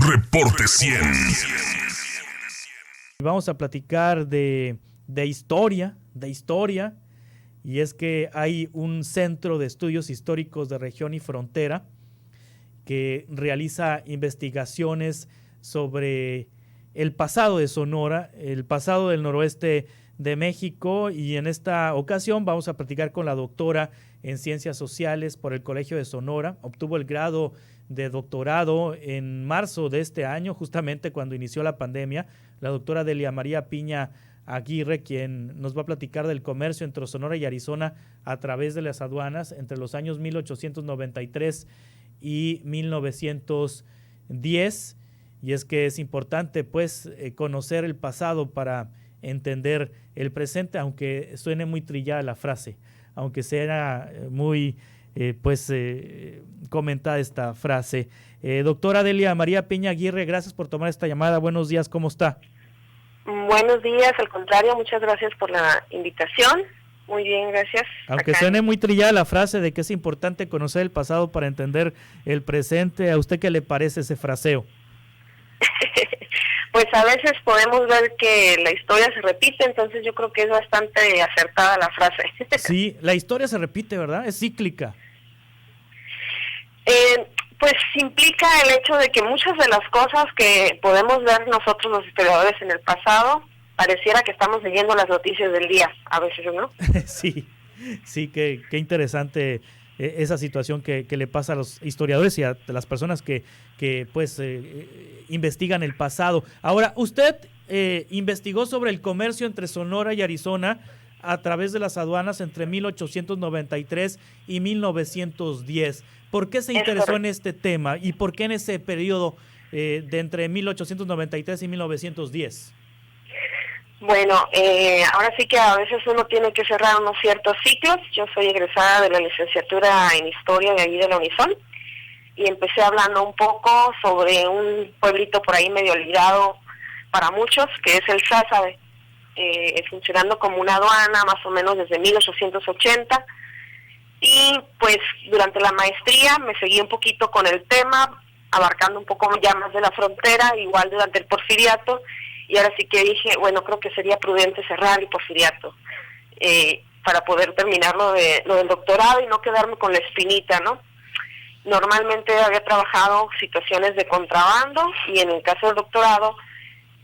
Reporte 100. Vamos a platicar de historia, y es que hay un centro de estudios históricos de región y frontera que realiza investigaciones sobre el pasado de Sonora, el pasado del noroeste de México, y en esta ocasión vamos a platicar con la doctora en Ciencias Sociales por el Colegio de Sonora. Obtuvo el grado de doctorado en marzo de este año, justamente cuando inició la pandemia, la doctora Delia María Piña Aguirre, quien nos va a platicar del comercio entre Sonora y Arizona a través de las aduanas entre los años 1893 y 1910. Y es que es importante conocer el pasado para entender el presente, aunque suene muy trillada la frase, aunque sea muy comentada esta frase. Doctora Delia María Piña Aguirre, gracias por tomar esta llamada. Buenos días, ¿cómo está? Buenos días, al contrario, muchas gracias por la invitación. Muy bien, gracias. Aunque suene muy trillada la frase de que es importante conocer el pasado para entender el presente, ¿a usted qué le parece ese fraseo? Pues a veces podemos ver que la historia se repite, entonces yo creo que es bastante acertada la frase. Sí, la historia se repite, ¿verdad? Es cíclica. Pues implica el hecho de que muchas de las cosas que podemos ver nosotros los historiadores en el pasado, pareciera que estamos leyendo las noticias del día, a veces, ¿no? Sí, qué interesante esa situación que le pasa a los historiadores y a las personas que investigan el pasado. Ahora, usted investigó sobre el comercio entre Sonora y Arizona a través de las aduanas entre 1893 y 1910. ¿Por qué se interesó en este tema y por qué en ese periodo de entre 1893 y 1910? Bueno, ahora sí que a veces uno tiene que cerrar unos ciertos ciclos. Yo soy egresada de la licenciatura en Historia de allí de la Unison y empecé hablando un poco sobre un pueblito por ahí medio olvidado para muchos, que es el Sázabe, funcionando como una aduana más o menos desde 1880. Y pues durante la maestría me seguí un poquito con el tema, abarcando un poco ya más de la frontera, igual durante el Porfiriato. Y ahora sí que dije, bueno, creo que sería prudente cerrar el Porfiriato para poder terminar lo del doctorado y no quedarme con la espinita, ¿no? Normalmente había trabajado situaciones de contrabando y en el caso del doctorado,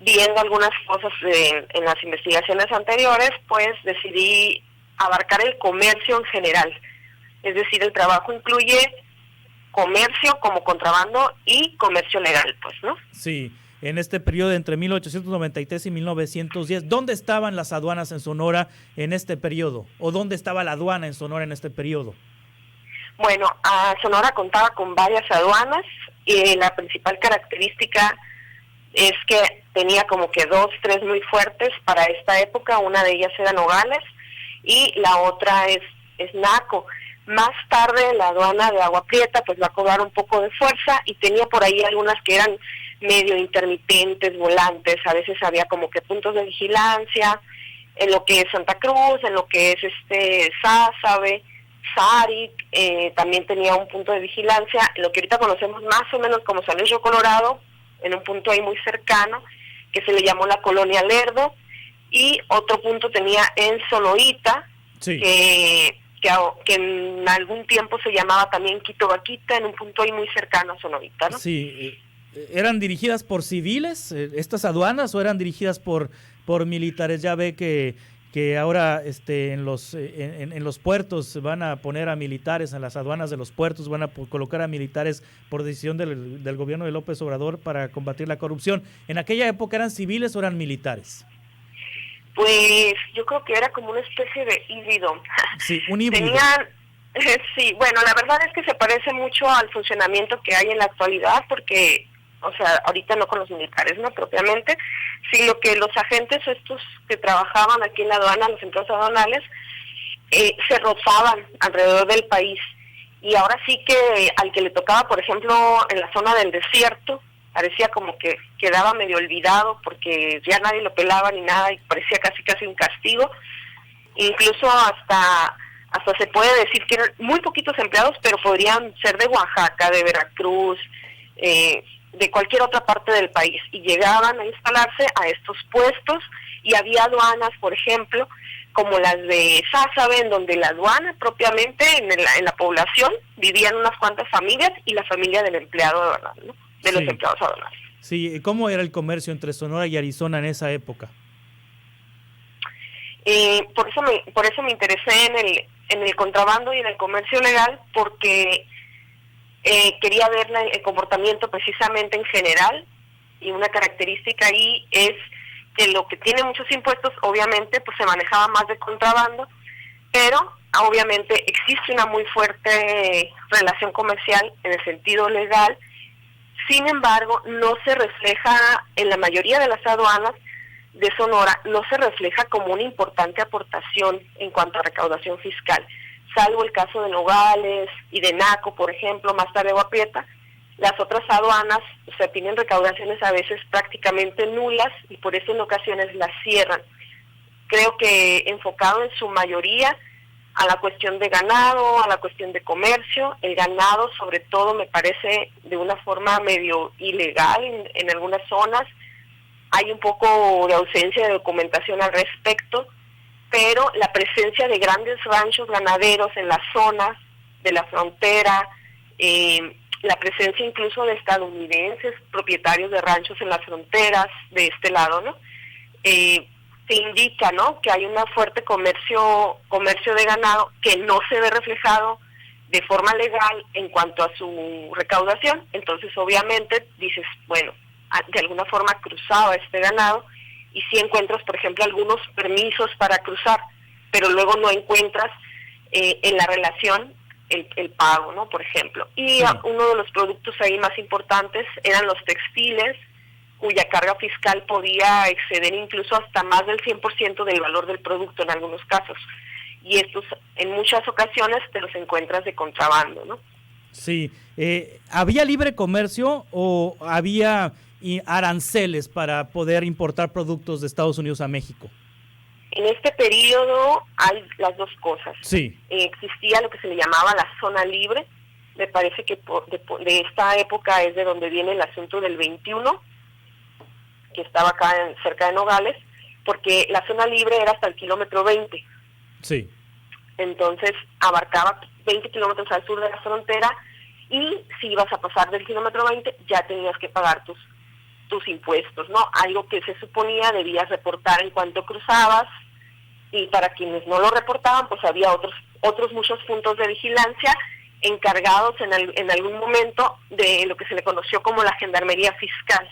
viendo algunas cosas en las investigaciones anteriores, pues decidí abarcar el comercio en general. Es decir, el trabajo incluye comercio como contrabando y comercio legal, pues, ¿no? Sí. En este periodo entre 1893 y 1910, ¿dónde estaban las aduanas en Sonora en este periodo? ¿O dónde estaba la aduana en Sonora en este periodo? Bueno, Sonora contaba con varias aduanas y la principal característica es que tenía como que 2, 3 muy fuertes para esta época. Una de ellas era Nogales y la otra es Naco. Más tarde la aduana de Agua Prieta pues va a cobrar un poco de fuerza y tenía por ahí algunas que eran medio intermitentes, volantes. A veces había como que puntos de vigilancia en lo que es Santa Cruz, en lo que es Sázabe, Sarik, también tenía un punto de vigilancia, lo que ahorita conocemos más o menos como San Luis Río Colorado, en un punto ahí muy cercano, que se le llamó la Colonia Lerdo, y otro punto tenía en Sonoita, sí, que en algún tiempo se llamaba también Quito Vaquita, en un punto ahí muy cercano a Sonoita, ¿no? Sí, ¿eran dirigidas por civiles estas aduanas o eran dirigidas por militares? Ya ve que ahora en los puertos van a poner a militares, en las aduanas de los puertos van a colocar a militares por decisión del gobierno de López Obrador para combatir la corrupción. ¿En aquella época eran civiles o eran militares? Pues yo creo que era como una especie de híbrido. Sí, un híbrido. Sí, bueno, la verdad es que se parece mucho al funcionamiento que hay en la actualidad, porque, o sea, ahorita no con los militares, ¿no?, propiamente, sino que los agentes estos que trabajaban aquí en la aduana, los empleados aduanales, se rotaban alrededor del país. Y ahora sí que al que le tocaba, por ejemplo, en la zona del desierto, parecía como que quedaba medio olvidado porque ya nadie lo pelaba ni nada y parecía casi un castigo. Incluso hasta se puede decir que eran muy poquitos empleados, pero podrían ser de Oaxaca, de Veracruz, de cualquier otra parte del país y llegaban a instalarse a estos puestos, y había aduanas, por ejemplo, como las de Sázabe, en donde la aduana propiamente en la población vivían unas cuantas familias y la familia del empleado aduanal, ¿no? De los empleados aduanales. Sí, ¿cómo era el comercio entre Sonora y Arizona en esa época? Por eso me interesé en el contrabando y en el comercio legal, porque quería ver el comportamiento precisamente en general, y una característica ahí es que lo que tiene muchos impuestos, obviamente, pues se manejaba más de contrabando, pero obviamente existe una muy fuerte relación comercial en el sentido legal. Sin embargo, no se refleja en la mayoría de las aduanas de Sonora, no se refleja como una importante aportación en cuanto a recaudación fiscal, salvo el caso de Nogales y de Naco, por ejemplo, más tarde Agua Prieta. Las otras aduanas, o sea, tienen recaudaciones a veces prácticamente nulas, y por eso en ocasiones las cierran. Creo que enfocado en su mayoría a la cuestión de ganado, a la cuestión de comercio. El ganado, sobre todo, me parece de una forma medio ilegal en algunas zonas. Hay un poco de ausencia de documentación al respecto, pero la presencia de grandes ranchos ganaderos en las zonas de la frontera, la presencia incluso de estadounidenses propietarios de ranchos en las fronteras de este lado, ¿no? Te indica, ¿no?, que hay un fuerte comercio de ganado que no se ve reflejado de forma legal en cuanto a su recaudación. Entonces, obviamente, dices, bueno, de alguna forma cruzaba este ganado, y sí encuentras, por ejemplo, algunos permisos para cruzar, pero luego no encuentras en la relación el pago, ¿no?, por ejemplo. Y uno de los productos ahí más importantes eran los textiles, cuya carga fiscal podía exceder incluso hasta más del 100% del valor del producto en algunos casos. Y estos en muchas ocasiones te los encuentras de contrabando, ¿no? Sí. ¿Había libre comercio o había aranceles para poder importar productos de Estados Unidos a México? En este periodo hay las dos cosas. Sí. Existía lo que se le llamaba la zona libre. Me parece que de esta época es de donde viene el asunto del 21, que estaba acá cerca de Nogales, porque la zona libre era hasta el kilómetro 20. Sí. Entonces abarcaba 20 kilómetros al sur de la frontera, y si ibas a pasar del kilómetro 20 ya tenías que pagar tus impuestos, ¿no? Algo que se suponía debías reportar en cuanto cruzabas, y para quienes no lo reportaban, pues había otros muchos puntos de vigilancia encargados en algún momento de lo que se le conoció como la gendarmería fiscal,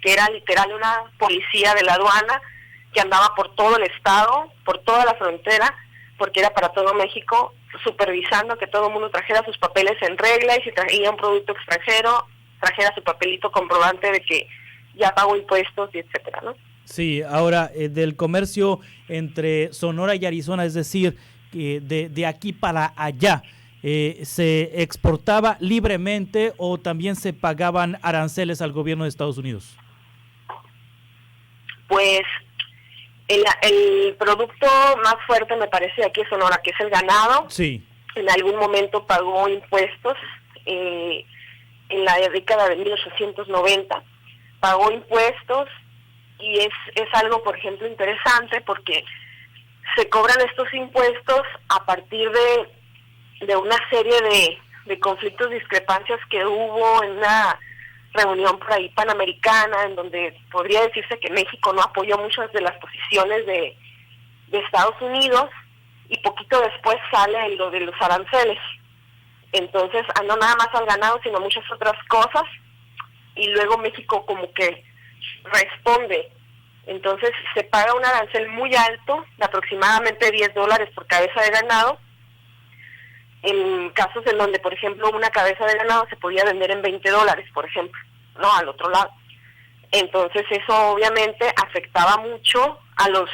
que era literal una policía de la aduana que andaba por todo el estado, por toda la frontera, porque era para todo México, supervisando que todo el mundo trajera sus papeles en regla, y si traía un producto extranjero, trajera su papelito comprobante de que ya pagó impuestos, y etcétera, ¿no? Sí, ahora, del comercio entre Sonora y Arizona, es decir, de aquí para allá, ¿se exportaba libremente o también se pagaban aranceles al gobierno de Estados Unidos? Pues el producto más fuerte, me parece, aquí en Sonora, que es el ganado. Sí. En algún momento pagó impuestos, en la década de 1890, pagó impuestos, y es algo, por ejemplo, interesante, porque se cobran estos impuestos a partir de una serie de conflictos, discrepancias que hubo en una reunión por ahí panamericana, en donde podría decirse que México no apoyó muchas de las posiciones de Estados Unidos, y poquito después sale lo de los aranceles. Entonces, no nada más al ganado, sino muchas otras cosas, y luego México como que responde. Entonces se paga un arancel muy alto, de aproximadamente $10 por cabeza de ganado, en casos en donde, por ejemplo, una cabeza de ganado se podía vender en $20, por ejemplo, no al otro lado. Entonces eso obviamente afectaba mucho a los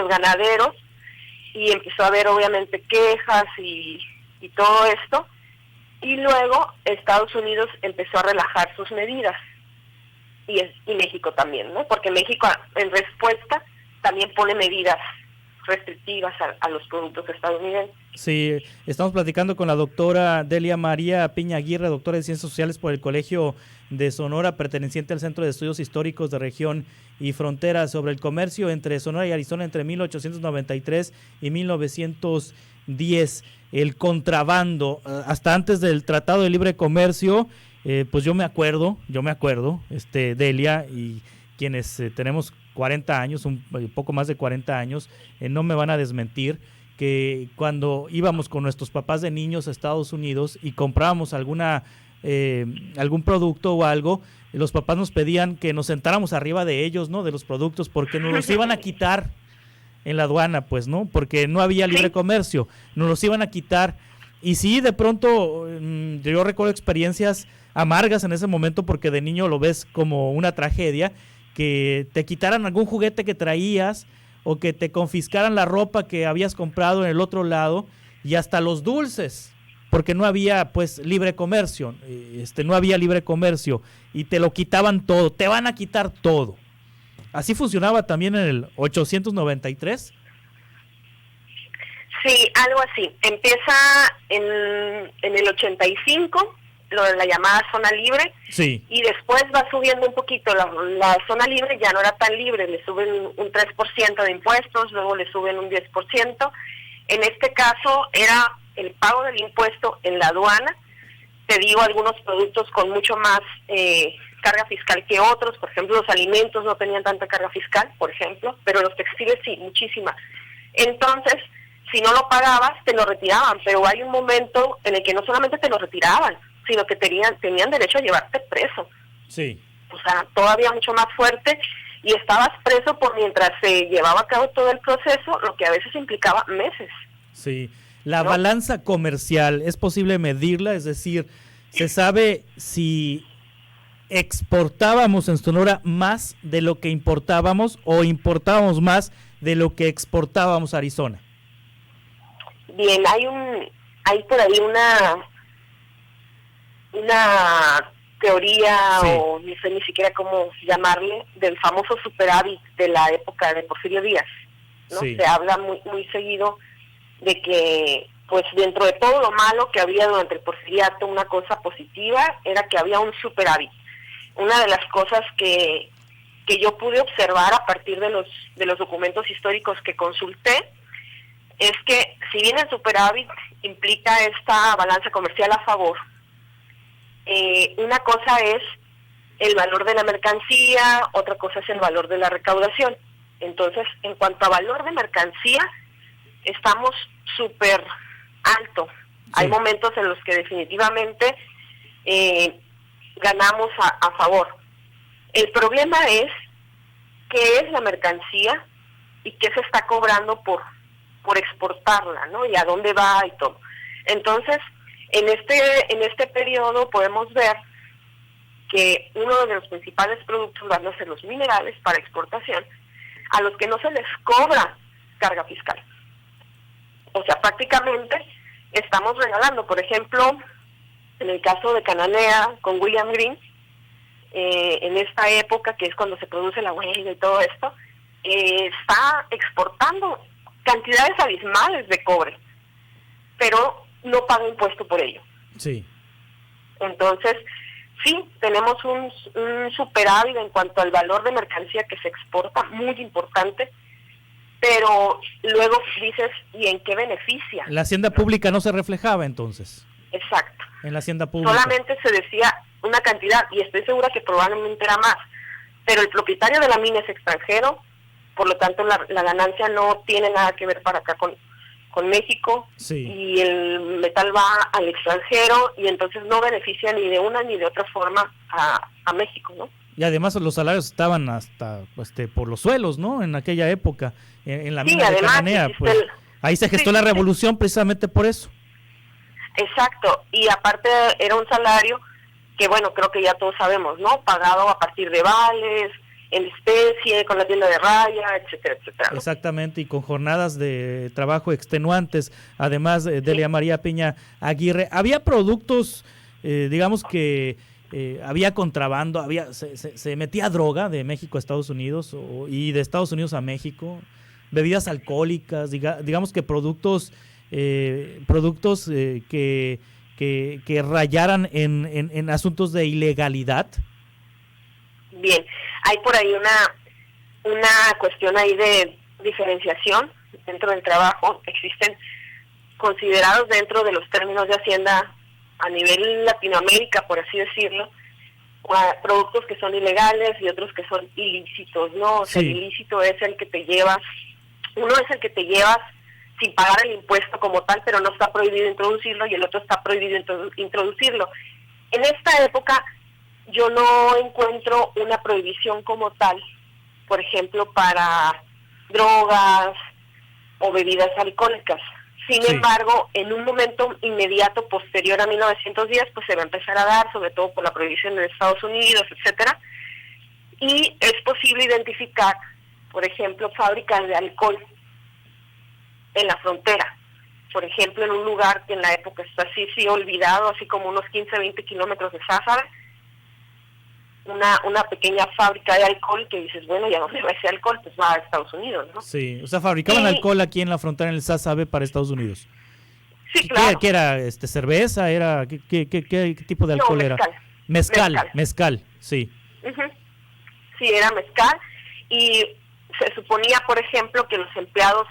ganaderos, y empezó a haber obviamente quejas y todo esto, y luego Estados Unidos empezó a relajar sus medidas, y México también, ¿no? Porque México, en respuesta, también pone medidas restrictivas a los productos estadounidenses. Sí, estamos platicando con la doctora Delia María Piña Aguirre, doctora de Ciencias Sociales por el Colegio de Sonora, perteneciente al Centro de Estudios Históricos de Región y Frontera, sobre el comercio entre Sonora y Arizona entre 1893 y 1910. El contrabando, hasta antes del Tratado de Libre Comercio, pues yo me acuerdo, Delia, y quienes tenemos 40 años, un poco más de 40 años, no me van a desmentir, que cuando íbamos con nuestros papás de niños a Estados Unidos y comprábamos algún producto o algo, los papás nos pedían que nos sentáramos arriba de ellos, ¿no? De los productos, porque nos los iban a quitar en la aduana, pues, ¿no? Porque no había libre comercio, nos los iban a quitar. Y sí, de pronto, yo recuerdo experiencias amargas en ese momento, porque de niño lo ves como una tragedia, que te quitaran algún juguete que traías, o que te confiscaran la ropa que habías comprado en el otro lado, y hasta los dulces, porque no había pues libre comercio, y te lo quitaban todo, te van a quitar todo. ¿Así funcionaba también en el 893? Sí, algo así. Empieza en el 85, lo de la llamada zona libre, sí, y después va subiendo un poquito. La zona libre ya no era tan libre, le suben un 3% de impuestos, luego le suben un 10%. En este caso era el pago del impuesto en la aduana. Te digo, algunos productos con mucho más carga fiscal que otros. Por ejemplo, los alimentos no tenían tanta carga fiscal, por ejemplo, pero los textiles sí, muchísima. Entonces, si no lo pagabas, te lo retiraban, pero hay un momento en el que no solamente te lo retiraban, sino que tenían derecho a llevarte preso. Sí. O sea, todavía mucho más fuerte, y estabas preso por mientras se llevaba a cabo todo el proceso, lo que a veces implicaba meses. Sí. La balanza comercial, ¿es posible medirla? Es decir, ¿se sabe si exportábamos en Sonora más de lo que importábamos o importábamos más de lo que exportábamos a Arizona? Bien, hay por ahí una teoría, sí, o no sé ni siquiera cómo llamarle, del famoso superávit de la época de Porfirio Díaz, ¿no? Sí. Se habla muy seguido de que, pues dentro de todo lo malo que había durante el porfiriato, una cosa positiva era que había un superávit. Una de las cosas que yo pude observar a partir de los documentos históricos que consulté es que, si bien el superávit implica esta balanza comercial a favor, una cosa es el valor de la mercancía, otra cosa es el valor de la recaudación. Entonces, en cuanto a valor de mercancía, estamos súper alto. Sí. Hay momentos en los que definitivamente ganamos a favor. El problema es qué es la mercancía y qué se está cobrando por exportarla, ¿no? Y a dónde va y todo. Entonces, en este periodo podemos ver que uno de los principales productos van a ser los minerales para exportación, a los que no se les cobra carga fiscal. O sea, prácticamente estamos regalando. Por ejemplo, en el caso de Cananea con William Green, en esta época que es cuando se produce la huelga y todo esto, está exportando cantidades abismales de cobre, pero no paga impuesto por ello. Sí. Entonces, sí, tenemos un superávit en cuanto al valor de mercancía que se exporta, muy importante, pero luego dices, ¿y en qué beneficia? La hacienda pública no se reflejaba entonces. Exacto. En la hacienda pública. Solamente se decía una cantidad, y estoy segura que probablemente era más, pero el propietario de la mina es extranjero, por lo tanto la ganancia no tiene nada que ver para acá con México, sí, y el metal va al extranjero, y entonces no beneficia ni de una ni de otra forma a México, ¿no? Y además los salarios estaban hasta por los suelos, ¿no? En aquella época, en la mina de Cananea, pues ahí se gestó la revolución precisamente por eso. Exacto, y aparte era un salario que, bueno, creo que ya todos sabemos, ¿no? Pagado a partir de vales, en especie, con la tienda de raya, etcétera, etcétera, ¿no? Exactamente, y con jornadas de trabajo extenuantes, además de Delia María Piña Aguirre. Había productos, digamos que había contrabando, se metía droga de México a Estados Unidos y de Estados Unidos a México. bebidas alcohólicas, digamos que productos que rayaran en asuntos de ilegalidad? Bien, hay por ahí una cuestión ahí de diferenciación dentro del trabajo. Existen considerados dentro de los términos de Hacienda a nivel Latinoamérica, por así decirlo, productos que son ilegales y otros que son ilícitos, ¿no? O sea, Sí. el ilícito es el que te llevas, uno es el que te llevas sin pagar el impuesto como tal, pero no está prohibido introducirlo, y el otro está prohibido introducirlo. En esta época yo no encuentro una prohibición como tal, por ejemplo, para drogas o bebidas alcohólicas. Sin Sí. embargo, en un momento inmediato posterior a 1910, pues se va a empezar a dar, sobre todo por la prohibición de Estados Unidos, etcétera, y es posible identificar, por ejemplo, fábricas de alcohol en la frontera. Por ejemplo, en un lugar que en la época está así, sí, olvidado, así como unos 15, 20 kilómetros de Sázabe, una pequeña fábrica de alcohol que dices, bueno, ¿y a dónde va ese alcohol? Pues va a Estados Unidos, ¿no? Sí, o sea, fabricaban Y- alcohol aquí en la frontera, en el Sázabe, para Estados Unidos. Sí, claro. ¿Qué era? ¿Cerveza? ¿Era qué tipo de No, alcohol era? mezcal. Mezcal, sí. Ujú. Sí, era mezcal, y se suponía, por ejemplo, que los empleados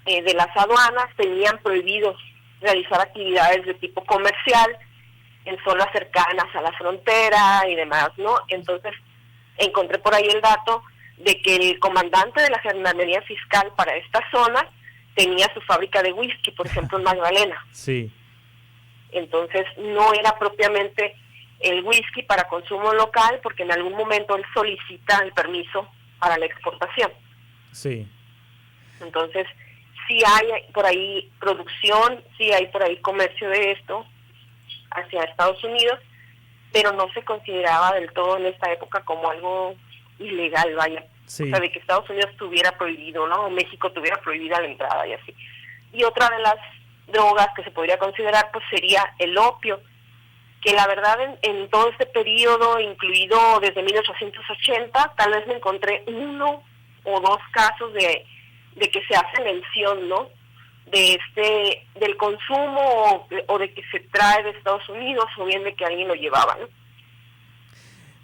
de las aduanas tenían prohibidos realizar actividades de tipo comercial en zonas cercanas a la frontera y demás, ¿no? Entonces, encontré por ahí el dato de que el comandante de la Gendarmería Fiscal para esta zona tenía su fábrica de whisky, por ejemplo, en Magdalena. Sí, Entonces, no era propiamente el whisky para consumo local, porque en algún momento él solicita el permiso para la exportación. sí. Entonces, sí hay por ahí producción, sí hay por ahí comercio de esto hacia Estados Unidos, pero no se consideraba del todo en esta época como algo ilegal, vaya. Sí. O sea, de que Estados Unidos tuviera prohibido, ¿no? O México tuviera prohibida la entrada y así. Y otra de las drogas que se podría considerar, pues sería el opio, que la verdad en todo este periodo, incluido desde 1880, tal vez me encontré uno o dos casos de que se hace mención, ¿no? Del consumo o de que se trae de Estados Unidos, o bien de que alguien lo llevaba, ¿no?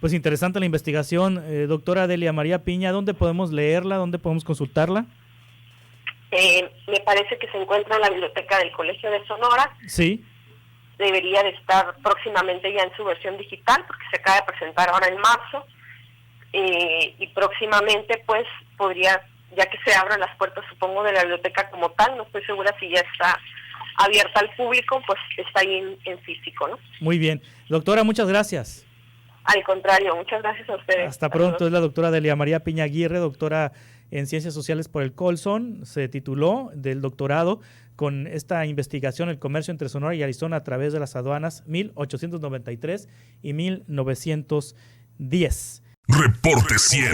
Pues interesante la investigación, doctora Delia María Piña. ¿Dónde podemos leerla? ¿Dónde podemos consultarla? Me parece que se encuentra en la biblioteca del Colegio de Sonora. Sí. Debería de estar próximamente ya en su versión digital, porque se acaba de presentar ahora en marzo, y próximamente pues podría, ya que se abran las puertas, supongo, de la biblioteca como tal, no estoy segura si ya está abierta al público, pues está ahí en físico, ¿no? Muy bien. Doctora, muchas gracias. Al contrario, muchas gracias a ustedes. Hasta pronto. Es la doctora Delia María Piña Aguirre, doctora en Ciencias Sociales por el Colson. Se tituló del doctorado con esta investigación, el comercio entre Sonora y Arizona a través de las aduanas 1893 y 1910. Reporte 100.